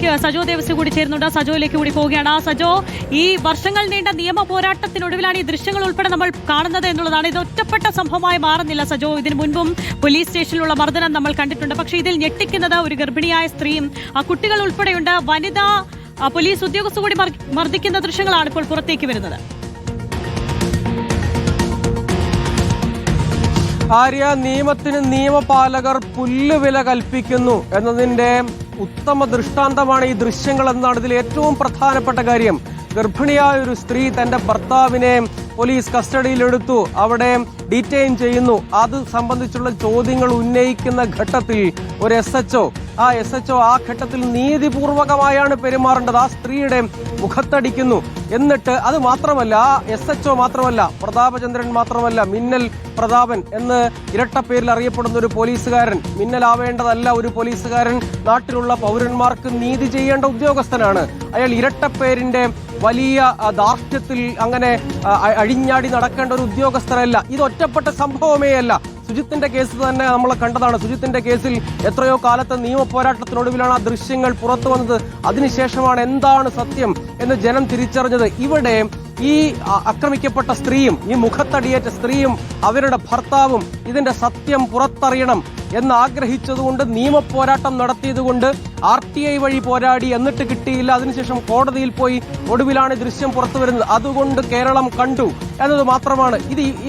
എനിക്ക് സജോ ദേവസ്വം കൂടി ചേരുന്നുണ്ട്. സജോയിലേക്ക് കൂടി പോവുകയാണ്. സജോ, ഈ വർഷങ്ങൾ നീണ്ട നിയമ പോരാട്ടത്തിനൊടുവിലാണ് ഈ ദൃശ്യങ്ങൾ ഉൾപ്പെടെ നമ്മൾ കാണുന്നത് എന്നുള്ളതാണ്. ഇത് ഒറ്റപ്പെട്ട സംഭവമായി മാറുന്നില്ല സജോ. ഇതിനു മുൻപും പോലീസ് സ്റ്റേഷനിലുള്ള മർദ്ദനം നമ്മൾ കണ്ടിട്ടുണ്ട്. പക്ഷേ ഇതിൽ ഞെട്ടിക്കുന്നത് ഒരു ഗർഭിണിയായ സ്ത്രീയും ആ കുട്ടികൾ ഉൾപ്പെടെയുണ്ട്. വനിതാ പോലീസ് ഉദ്യോഗസ്ഥ കൂടി മർദ്ദിക്കുന്ന ദൃശ്യങ്ങളാണ് ഇപ്പോൾ പുറത്തേക്ക് വരുന്നത്. ആര്യ, നിയമത്തിന് നിയമപാലകർ പുല്ലുവില കൽപ്പിക്കുന്നു എന്നതിന്റെ ഉത്തമ ദൃഷ്ടാന്തമാണ് ഈ ദൃശ്യങ്ങൾ എന്നാണ് ഇതിൽ ഏറ്റവും പ്രധാനപ്പെട്ട കാര്യം. ഗർഭിണിയായ ഒരു സ്ത്രീ തന്റെ ഭർത്താവിനെ പോലീസ് കസ്റ്റഡിയിലെടുത്തു, അവിടെ ഡീറ്റെയിൻ ചെയ്യുന്നു. അത് സംബന്ധിച്ചുള്ള ചോദ്യങ്ങൾ ഉന്നയിക്കുന്ന ഘട്ടത്തിൽ ഒരു SHO ആ ഘട്ടത്തിൽ നീതിപൂർവകമായാണ് പെരുമാറേണ്ടത്. ആ സ്ത്രീയുടെ മുഖത്തടിക്കുന്നു. എന്നിട്ട് അത് മാത്രമല്ല, SHO മാത്രമല്ല, പ്രതാപചന്ദ്രൻ മാത്രമല്ല, മിന്നൽ പ്രതാപൻ എന്ന് ഇരട്ടപ്പേരിൽ അറിയപ്പെടുന്ന ഒരു പോലീസുകാരൻ, മിന്നലാവേണ്ടതല്ല ഒരു പോലീസുകാരൻ, നാട്ടിലുള്ള പൗരന്മാർക്ക് നീതി ചെയ്യേണ്ട ഉദ്യോഗസ്ഥനാണ്. അയാൾ ഇരട്ടപ്പേരിന്റെ വലിയ ധാർഷ്ട്യത്തിൽ അങ്ങനെ അഴിഞ്ഞാടി നടക്കേണ്ട ഒരു ഉദ്യോഗസ്ഥരല്ല. ഇത് ഒറ്റപ്പെട്ട സംഭവമേ അല്ല. സുജിത്തിന്റെ കേസ് തന്നെ നമ്മൾ കണ്ടതാണ്. സുജിത്തിന്റെ കേസിൽ എത്രയോ കാലത്തെ നിയമ പോരാട്ടത്തിനൊടുവിലാണ് ആ ദൃശ്യങ്ങൾ പുറത്തു വന്നത്. അതിനുശേഷമാണ് എന്താണ് സത്യം എന്ന് ജനം തിരിച്ചറിഞ്ഞത്. ഇവിടെ ഈ ആക്രമിക്കപ്പെട്ട സ്ത്രീയും ഈ മുഖത്തടിയേറ്റ സ്ത്രീയും അവരുടെ ഭർത്താവും ഇതിന്റെ സത്യം പുറത്തറിയണം എന്ന് ആഗ്രഹിച്ചതുകൊണ്ട് നിയമപോരാട്ടം നടത്തിയതുകൊണ്ട് RTI വഴി പോരാടി, എന്നിട്ട് കിട്ടിയില്ല. അതിനുശേഷം കോടതിയിൽ പോയി, ഒടുവിലാണ് ദൃശ്യം പുറത്തു വരുന്നത്. അതുകൊണ്ട് കേരളം കണ്ടു എന്നത് മാത്രമാണ്.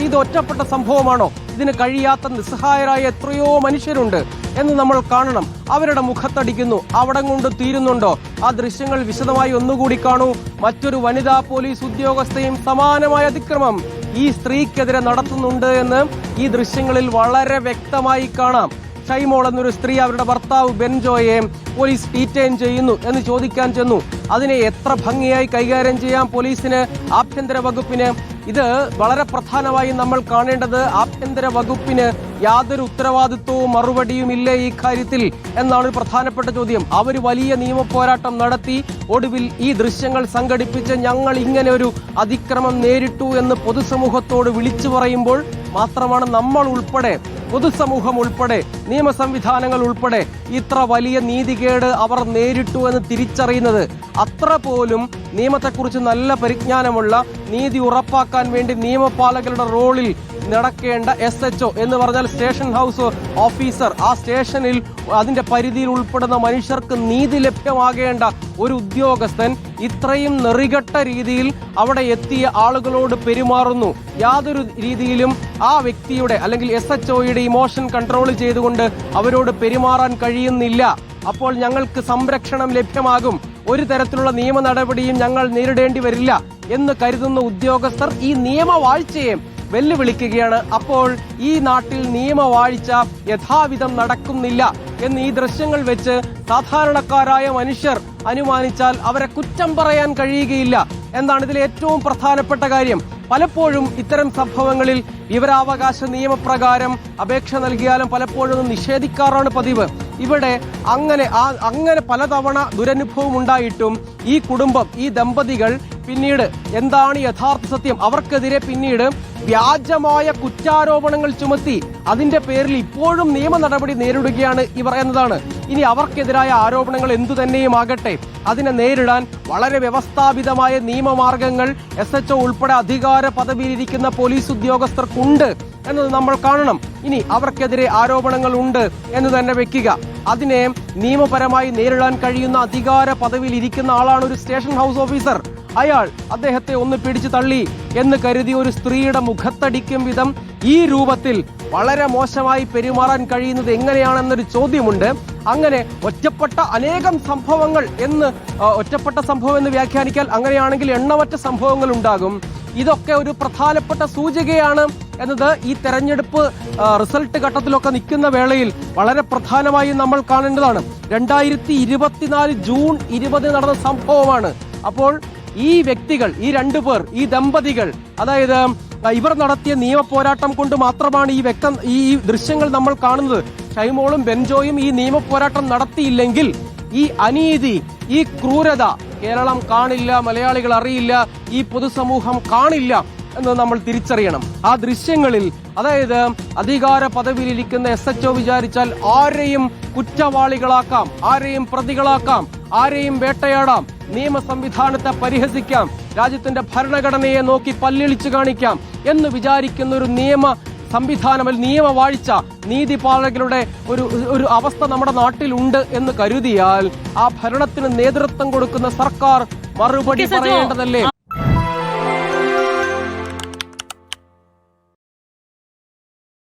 ഇത് ഒറ്റപ്പെട്ട സംഭവമാണോ? ഇതിന് കഴിയാത്ത നിസ്സഹായരായ എത്രയോ മനുഷ്യരുണ്ട് എന്ന് നമ്മൾ കാണണം. അവരുടെ മുഖത്തടിക്കുന്നു, അവിടം കൊണ്ട് തീരുന്നുണ്ടോ? ആ ദൃശ്യങ്ങൾ വിശദമായി ഒന്നുകൂടി കാണൂ. മറ്റൊരു വനിതാ പോലീസ് ഉദ്യോഗസ്ഥയും സമാനമായ അതിക്രമം ഈ സ്ത്രീക്കെതിരെ നടത്തുന്നുണ്ട് എന്ന് ഈ ദൃശ്യങ്ങളിൽ വളരെ വ്യക്തമായി കാണാം. ഷൈമോൾ എന്നൊരു സ്ത്രീ അവരുടെ ഭർത്താവ് ബെൻജോയെ പോലീസ് ഡീറ്റെയിൻ ചെയ്യുന്നു എന്ന് ചോദിക്കാൻ ചെന്നു. അതിനെ എത്ര ഭംഗിയായി കൈകാര്യം ചെയ്യാം പോലീസിന്, ആഭ്യന്തര വകുപ്പിന്. ഇത് വളരെ പ്രധാനമായും നമ്മൾ കാണേണ്ടത്, ആഭ്യന്തര വകുപ്പിന് യാതൊരു ഉത്തരവാദിത്വവും മറുപടിയും ഇല്ല ഈ കാര്യത്തിൽ എന്നാണ് പ്രധാനപ്പെട്ട ചോദ്യം. അവർ വലിയ നിയമ പോരാട്ടം നടത്തി ഒടുവിൽ ഈ ദൃശ്യങ്ങൾ സംഘടിപ്പിച്ച് ഞങ്ങൾ ഇങ്ങനെ ഒരു അതിക്രമം നേരിട്ടു എന്ന് പൊതുസമൂഹത്തോട് വിളിച്ചു പറയുമ്പോൾ മാത്രമാണ് നമ്മൾ ഉൾപ്പെടെ, പൊതുസമൂഹം ഉൾപ്പെടെ, നിയമ സംവിധാനങ്ങൾ ഉൾപ്പെടെ ഇത്ര വലിയ നീതികേട് അവർ നേരിട്ടു എന്ന് തിരിച്ചറിയുന്നത്. അത്ര പോലും നിയമത്തെക്കുറിച്ച് നല്ല പരിജ്ഞാനമുള്ള, നീതി ഉറപ്പാക്കാൻ വേണ്ടി നിയമപാലകരുടെ റോളിൽ നടക്കേണ്ട SHO എന്ന് പറഞ്ഞാൽ സ്റ്റേഷൻ ഹൗസ് ഓഫീസർ, ആ സ്റ്റേഷനിൽ അതിന്റെ പരിധിയിൽ ഉൾപ്പെടുന്ന മനുഷ്യർക്ക് നീതി ലഭ്യമാകേണ്ട ഒരു ഉദ്യോഗസ്ഥൻ ഇത്രയും നെറികെട്ട രീതിയിൽ അവിടെ എത്തിയ ആളുകളോട് പെരുമാറുന്നു. യാതൊരു രീതിയിലും ആ വ്യക്തിയുടെ അല്ലെങ്കിൽ SHOയുടെ ഇമോഷൻ കൺട്രോൾ ചെയ്തുകൊണ്ട് അവരോട് പെരുമാറാൻ കഴിയുന്നില്ല. അപ്പോൾ ഞങ്ങൾക്ക് സംരക്ഷണം ലഭ്യമാകും, ഒരു തരത്തിലുള്ള നിയമ നടപടിയും ഞങ്ങൾ നേരിടേണ്ടി വരില്ല എന്ന് കരുതുന്ന ഉദ്യോഗസ്ഥർ ഈ നിയമവാഴ്ചയെ വെല്ലുവിളിക്കുകയാണ്. അപ്പോൾ ഈ നാട്ടിൽ നിയമവാഴ്ച യഥാവിധം നടക്കുന്നില്ല എന്ന് ഈ ദൃശ്യങ്ങൾ വെച്ച് സാധാരണക്കാരായ മനുഷ്യർ അനുമാനിച്ചാൽ അവരെ കുറ്റം പറയാൻ കഴിയുകയില്ല എന്നാണ് ഇതിലെ ഏറ്റവും പ്രധാനപ്പെട്ട കാര്യം. പലപ്പോഴും ഇത്തരം സംഭവങ്ങളിൽ വിവരാവകാശ നിയമപ്രകാരം അപേക്ഷ നൽകിയാലും പലപ്പോഴും നിഷേധിക്കാറാണ് പതിവ്. ഇവിടെ അങ്ങനെ പലതവണ ദുരനുഭവം ഉണ്ടായിട്ടും ഈ കുടുംബം, ഈ ദമ്പതികൾ പിന്നീട് എന്താണ് യഥാർത്ഥ സത്യം, അവർക്കെതിരെ പിന്നീട് വ്യാജമായ കുറ്റാരോപണങ്ങൾ ചുമത്തി അതിന്റെ പേരിൽ ഇപ്പോഴും നിയമ നടപടി നേരിടുകയാണ് ഇവർ എന്നതാണ്. ഇനി അവർക്കെതിരായ ആരോപണങ്ങൾ എന്തു തന്നെയും ആകട്ടെ, അതിനെ നേരിടാൻ വളരെ വ്യവസ്ഥാപിതമായ നിയമമാർഗങ്ങൾ SHO ഉൾപ്പെടെ അധികാര പദവിയിലിരിക്കുന്ന പോലീസ് ഉദ്യോഗസ്ഥർക്കുണ്ട് എന്നത് നമ്മൾ കാണണം. ഇനി അവർക്കെതിരെ ആരോപണങ്ങൾ ഉണ്ട് എന്ന് തന്നെ വെക്കുക, അതിനെ നിയമപരമായി നേരിടാൻ കഴിയുന്ന അധികാര പദവിയിൽ ഇരിക്കുന്ന ആളാണ് ഒരു സ്റ്റേഷൻ ഹൗസ് ഓഫീസർ. അദ്ദേഹത്തെ ഒന്ന് പിടിച്ചു തള്ളി എന്ന് കരുതി ഒരു സ്ത്രീയുടെ മുഖത്തടിക്കും വിധം ഈ രൂപത്തിൽ വളരെ മോശമായി പെരുമാറാൻ കഴിയുന്നത് എങ്ങനെയാണെന്നൊരു ചോദ്യമുണ്ട്. അങ്ങനെ ഒറ്റപ്പെട്ട അനേകം സംഭവങ്ങൾ ഒറ്റപ്പെട്ട സംഭവം എന്ന് വ്യാഖ്യാനിക്കാൻ അങ്ങനെയാണെങ്കിൽ എണ്ണമറ്റ സംഭവങ്ങൾ ഉണ്ടാകും. ഇതൊക്കെ ഒരു പ്രധാനപ്പെട്ട സൂചികയാണ് എന്നത് ഈ തെരഞ്ഞെടുപ്പ് റിസൾട്ട് ഘട്ടത്തിലൊക്കെ നിൽക്കുന്ന വേളയിൽ വളരെ പ്രധാനമായും നമ്മൾ കാണേണ്ടതാണ്. 2024 ജൂൺ 20 നടന്ന സംഭവമാണ്. അപ്പോൾ ഈ വ്യക്തികൾ, ഈ രണ്ടുപേർ, ഈ ദമ്പതികൾ, അതായത് ഇവർ നടത്തിയ നിയമ പോരാട്ടം കൊണ്ട് മാത്രമാണ് ഈ ദൃശ്യങ്ങൾ നമ്മൾ കാണുന്നത്. ഷൈമോളും ബെൻജോയും ഈ നിയമ പോരാട്ടം നടത്തിയില്ലെങ്കിൽ ഈ അനീതി, ഈ ക്രൂരത കേരളം കാണില്ല, മലയാളികൾ അറിയില്ല, ഈ പൊതുസമൂഹം കാണില്ല എന്ന് നമ്മൾ തിരിച്ചറിയണം. ആ ദൃശ്യങ്ങളിൽ, അതായത് അധികാര പദവിയിലിരിക്കുന്ന SHO വിചാരിച്ചാൽ ആരെയും കുറ്റവാളികളാക്കാം, ആരെയും പ്രതികളാക്കാം, ആരെയും വേട്ടയാടാം, നിയമ സംവിധാനത്തെ പരിഹസിക്കാം, രാജ്യത്തിന്റെ ഭരണഘടനയെ നോക്കി പല്ലിളിച്ചു കാണിക്കാം എന്ന് വിചാരിക്കുന്ന ഒരു നിയമ സംവിധാനം, നിയമവാഴ്ച, നീതിപാലകരുടെ ഒരു അവസ്ഥ നമ്മുടെ നാട്ടിലുണ്ട് എന്ന് കരുതിയാൽ ആ ഭരണത്തിന് നേതൃത്വം കൊടുക്കുന്ന സർക്കാർ മറുപടി പറയേണ്ടതല്ലേ?